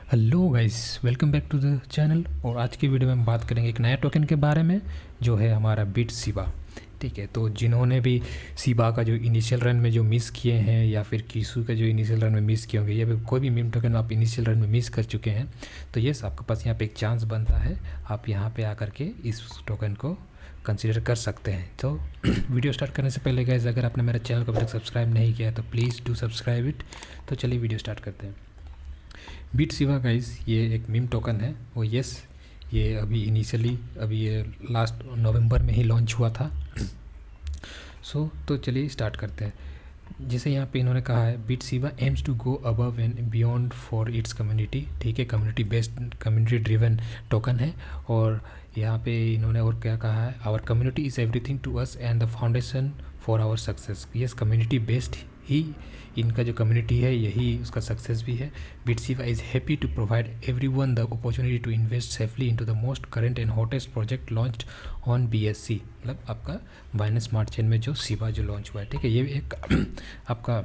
Hello guys, welcome back to the channel. और आज की वीडियो में हम बात करेंगे एक नया टोकन के बारे में जो है हमारा बिट शिबा। ठीक है, तो जिन्होंने भी शिबा का जो इनिशियल रन में जो मिस किए हैं या फिर कीसू का जो इनिशियल रन में मिस किए होंगे या फिर कोई भी मीम टोकन आप इनिशियल रन में मिस कर चुके हैं, तो यस आपके पास यहाँ पे एक चांस बनता है। आप यहाँ पे आकर के इस टोकन को कंसीडर कर सकते हैं। तो वीडियो स्टार्ट करने से पहले गाइस, अगर आपने मेरा चैनल को अभी तक सब्सक्राइब नहीं किया है तो प्लीज़ डू सब्सक्राइब इट। तो चलिए वीडियो स्टार्ट करते हैं। बिट शिबा गाइस ये एक मीम टोकन है। वो यस ये अभी इनिशियली ये लास्ट नवंबर में ही लॉन्च हुआ था। तो चलिए स्टार्ट करते हैं। जैसे यहाँ पे इन्होंने कहा है, Bit Shiba aims to go above and beyond for its community. ठीक है, community based community driven token है। और यहाँ पे इन्होंने और क्या कहा है, our community is everything to us and the foundation for our success. Yes, community based ही इनका जो कम्युनिटी है यही उसका सक्सेस भी है। Bit Shiba is happy to provide everyone the opportunity to invest safely into the most current and hottest project launched on BSC, मतलब आपका बाइनेंस स्मार्ट चेन में जो शिबा जो लॉन्च हुआ है। ठीक है, ये एक आपका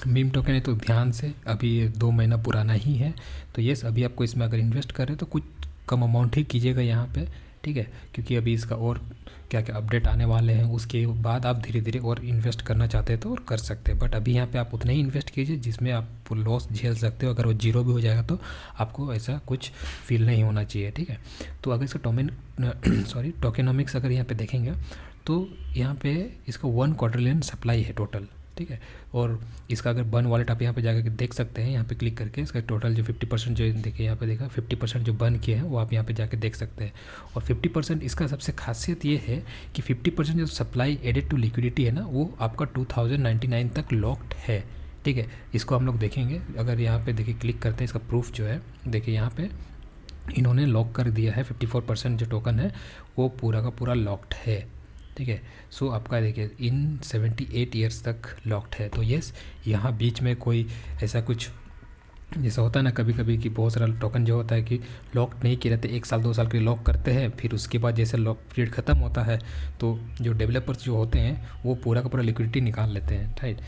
मीम टोकन है, तो ध्यान से, अभी ये 2 महीना पुराना ही है। तो यस, अभी आपको इसमें अगर इन्वेस्ट कर रहे हैं तो कुछ कम अमाउंट ही कीजिएगा यहाँ पे। ठीक है, क्योंकि अभी इसका और क्या क्या अपडेट आने वाले हैं, उसके बाद आप धीरे धीरे और इन्वेस्ट करना चाहते हैं तो और कर सकते हैं। बट अभी यहाँ पे आप उतना ही इन्वेस्ट कीजिए जिसमें आप लॉस झेल सकते हो। अगर वो जीरो भी हो जाएगा तो आपको ऐसा कुछ फील नहीं होना चाहिए। ठीक है, तो अगर इसका टोकेनोमिक्स अगर यहाँ पे देखेंगे तो यहाँ पे इसका 1 क्वाड्रिलियन सप्लाई है टोटल। ठीक है, और इसका अगर बर्न वॉलेट आप यहाँ पे जाकर देख सकते हैं, यहाँ पे क्लिक करके इसका टोटल जो 50% जो देखिए यहाँ पे देखा 50% जो बर्न किए हैं वो आप यहाँ पे जाके देख सकते हैं। और 50% इसका सबसे खासियत ये है कि 50% जो सप्लाई एडेड टू लिक्विडिटी है ना, वो आपका 2099 तक लॉक्ड है। ठीक है, इसको हम लोग देखेंगे। अगर यहाँ पे देखिए क्लिक करते हैं, इसका प्रूफ जो है देखिए यहाँ पे इन्होंने लॉक कर दिया है। 54% जो टोकन है वो पूरा का पूरा लॉक्ड है। ठीक है, सो आपका देखिए इन 78 ईयर्स तक लॉक्ड है। तो यस, यहाँ बीच में कोई ऐसा कुछ जैसा होता है ना कभी कभी कि बहुत सारा टोकन जो होता है कि लॉक नहीं किए रहते, 1 साल 2 साल के लिए लॉक करते हैं, फिर उसके बाद जैसे लॉक पीरियड ख़त्म होता है तो जो डेवलपर्स जो होते हैं वो पूरा का पूरा लिक्विडिटी निकाल लेते हैं। राइट,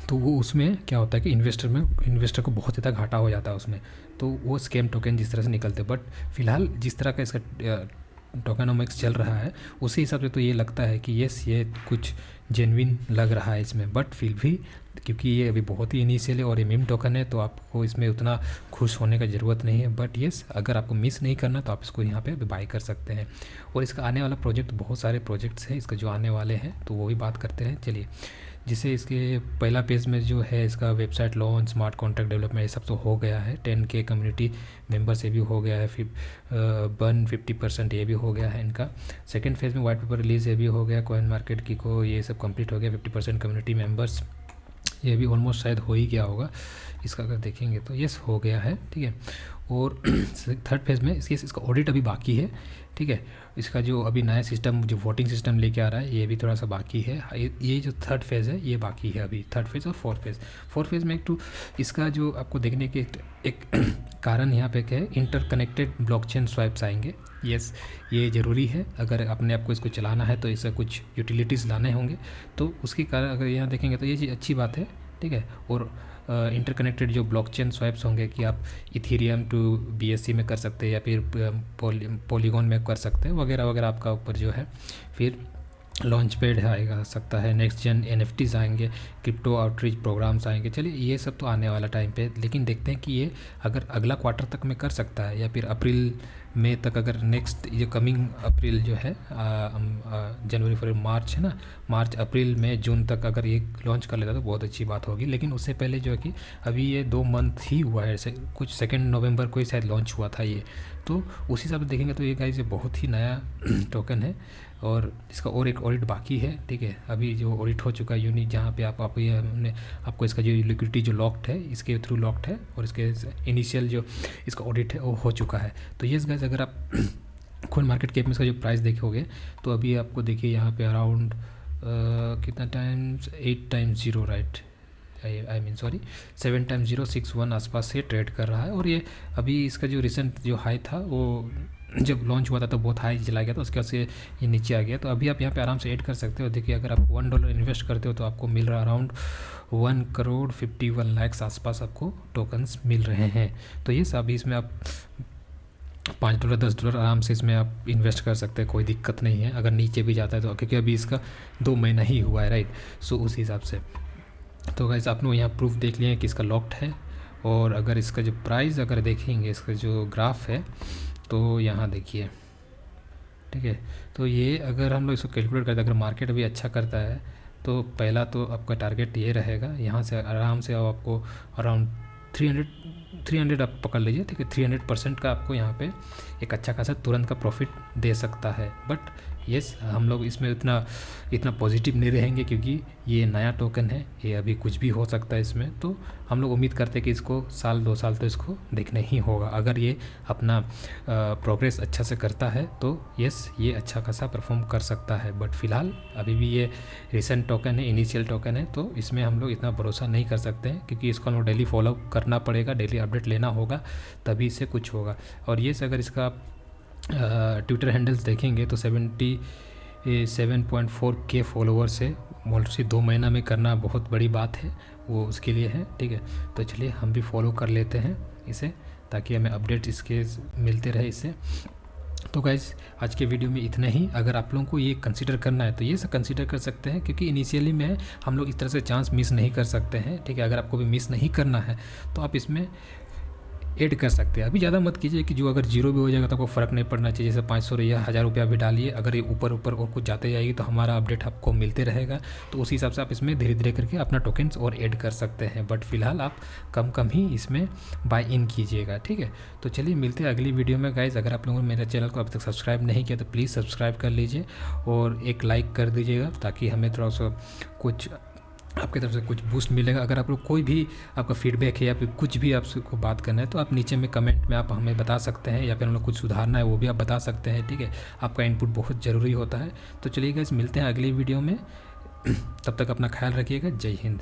तो वो उसमें क्या होता है कि इन्वेस्टर को बहुत ज़्यादा घाटा हो जाता है उसमें। तो वो स्कैम टोकन जिस तरह से निकलते हैं। बट फिलहाल जिस तरह का इसका टोकेनोमिक्स चल रहा है उसी हिसाब से तो ये लगता है कि यस ये कुछ जेन्युइन लग रहा है इसमें। बट फिर भी क्योंकि ये अभी बहुत ही इनिशियल है और ये मीम टोकन है तो आपको इसमें उतना खुश होने का ज़रूरत नहीं है। बट यस, अगर आपको मिस नहीं करना तो आप इसको यहाँ पे बाई कर सकते हैं। और इसका आने वाला प्रोजेक्ट, बहुत सारे प्रोजेक्ट्स हैं इसका जो आने वाले हैं, तो वो भी बात करते हैं। चलिए, जिसे इसके पहला पेज में जो है इसका website launch, smart contract development, ये सब तो हो गया है। 10K कम्युनिटी मेंबर से भी हो गया है। फिर बर्न 50% ये भी हो गया है इनका। सेकंड फेज़ में वाइट पेपर रिलीज़ ये भी हो गया। कॉइन मार्केट की को ये सब कंप्लीट हो गया। 50% कम्युनिटी मेंबर्स ये भी ऑलमोस्ट शायद हो ही गया होगा इसका, अगर देखेंगे तो यस हो गया है। ठीक है, और थर्ड फेज़ में इसका ऑडिट अभी बाकी है। ठीक है, इसका जो अभी नया सिस्टम जो वोटिंग सिस्टम लेके आ रहा है ये भी थोड़ा सा बाकी है। ये जो थर्ड फेज़ है ये बाकी है अभी, थर्ड फेज़ और फोर्थ फेज़ में इसका जो आपको देखने के एक कारण यहाँ पे क्या है, इंटरकनेक्टेड ब्लॉकचेन स्वैप्स आएंगे। यस, ये ज़रूरी है। अगर अपने आपको इसको चलाना है तो इसका कुछ यूटिलिटीज़ लाने होंगे, तो उसके कारण अगर यहाँ देखेंगे तो ये चीज़ अच्छी बात है। ठीक है, और इंटरकनेक्टेड जो ब्लॉकचेन स्वैप्स होंगे कि आप इथेरियम टू BSC में कर सकते हैं या फिर पॉलीगॉन में कर सकते हैं वगैरह वगैरह आपका ऊपर जो है। फिर लॉन्च पैड आएगा सकता है, नेक्स्ट जन NFTs आएंगे, क्रिप्टो आउटरीच प्रोग्राम्स आएंगे। चलिए ये सब तो आने वाला टाइम पे, लेकिन देखते हैं कि ये अगर अगला क्वार्टर तक में कर सकता है या फिर अप्रैल मई तक, अगर नेक्स्ट ये कमिंग अप्रैल जो है जनवरी फरवरी मार्च है ना, मार्च अप्रैल मई जून तक अगर ये लॉन्च कर लेता तो बहुत अच्छी बात होगी। लेकिन उससे पहले जो है कि अभी ये 2 मंथ ही हुआ है, कुछ 2 नवंबर को ही शायद लॉन्च हुआ था ये। तो उसी हिसाब से देखेंगे तो ये गाइस ये बहुत ही नया टोकन है और इसका और एक ऑडिट बाकी है। ठीक है, अभी जो ऑडिट हो चुका है यूनिक, जहाँ पे आप ये हमने आपको इसका जो लिक्विडिटी जो लॉक्ड है इसके थ्रू लॉक्ड है और इसके इनिशियल जो इसका ऑडिट है वो हो चुका है। तो यस गाइस, अगर आप कॉइन मार्केट कैप में इसका जो प्राइस देखोगे तो अभी आपको देखिए यहाँ पे अराउंड कितना times 8 times 0 right, I mean sorry 7 times 061 आसपास से ट्रेड कर रहा है। और ये अभी इसका जो रिसेंट जो हाई था वो जब लॉन्च हुआ था तो बहुत हाई चला गया था, उसके बाद से ये नीचे आ गया। तो अभी आप यहाँ पे आराम से ऐड कर सकते हो। देखिए अगर आप $1 इन्वेस्ट करते हो तो आपको मिल रहा अराउंड 1,51,00,000 आसपास आपको टोकन्स मिल रहे हैं। तो ये सब इसमें आप $5 $10 आराम से इसमें आप इन्वेस्ट कर सकते हैं, कोई दिक्कत नहीं है। अगर नीचे भी जाता है तो, क्योंकि अभी इसका 2 महीना ही हुआ है, राइट। सो उस हिसाब से तो गाइस आपने यहाँ प्रूफ देख लिया है कि इसका लॉक्ड है। और अगर इसका जो प्राइस अगर देखेंगे, इसका जो ग्राफ है तो यहाँ देखिए, ठीक है। तो ये अगर हम लोग इसको कैलकुलेट करते हैं, अगर मार्केट अभी अच्छा करता है तो पहला तो आपका टारगेट ये रहेगा, यहाँ से आराम से आपको अराउंड 300 आप पकड़ लीजिए, ठीक है। 300% का आपको यहाँ पे एक अच्छा खासा तुरंत का प्रॉफिट दे सकता है। बट यस, हम लोग इसमें इतना पॉजिटिव नहीं रहेंगे, क्योंकि ये नया टोकन है, ये अभी कुछ भी हो सकता है इसमें। तो हम लोग उम्मीद करते हैं कि इसको 1-2 साल तो इसको देखना ही होगा। अगर ये अपना प्रोग्रेस अच्छा से करता है तो यस, ये अच्छा खासा परफॉर्म कर सकता है। बट फ़िलहाल अभी भी ये रिसेंट टोकन है, इनिशियल टोकन है, तो इसमें हम लोग इतना भरोसा नहीं कर सकते हैं, क्योंकि इसको हम लोग डेली फॉलो करना पड़ेगा, डेली अपडेट लेना होगा, तभी इससे कुछ होगा। और ये अगर इसका ट्विटर हैंडल्स देखेंगे तो 77.4K फॉलोवर्स है। मोस्टली 2 महीना में करना बहुत बड़ी बात है, वो उसके लिए है, ठीक है। तो चलिए हम भी फॉलो कर लेते हैं इसे, ताकि हमें अपडेट इसके मिलते रहे इससे। तो गाइस आज के वीडियो में इतना ही। अगर आप लोगों को ये कंसीडर करना है तो ये सब कंसीडर कर सकते हैं, क्योंकि इनिशियली में हम लोग इस तरह से चांस मिस नहीं कर सकते हैं, ठीक है। अगर आपको भी मिस नहीं करना है तो आप इसमें ऐड कर सकते हैं। अभी ज़्यादा मत कीजिए कि जो अगर जीरो भी हो जाएगा तो आपको फ़र्क नहीं पड़ना चाहिए। जैसे 500 या 1000 रुपया भी डालिए, अगर ये ऊपर ऊपर और कुछ जाते जाएगी तो हमारा अपडेट आपको मिलते रहेगा। तो उसी हिसाब से आप इसमें धीरे धीरे करके अपना टोकन्स और ऐड कर सकते हैं। बट फिलहाल आप कम ही इसमें बाय इन कीजिएगा, ठीक है। तो चलिए मिलते हैं अगली वीडियो में गाइज़। अगर आप लोगों ने मेरे चैनल को अभी तक सब्सक्राइब नहीं किया तो प्लीज़ सब्सक्राइब कर लीजिए और एक लाइक कर दीजिएगा, ताकि हमें थोड़ा सा कुछ आपकी तरफ से कुछ बूस्ट मिलेगा। अगर आप लोग कोई भी आपका फीडबैक है या फिर कुछ भी आपको बात करना है तो आप नीचे में कमेंट में आप हमें बता सकते हैं, या फिर हम लोग कुछ सुधारना है वो भी आप बता सकते हैं, ठीक है। आपका इनपुट बहुत ज़रूरी होता है। तो चलिए गाइस मिलते हैं अगली वीडियो में, तब तक अपना ख्याल रखिएगा। जय हिंद।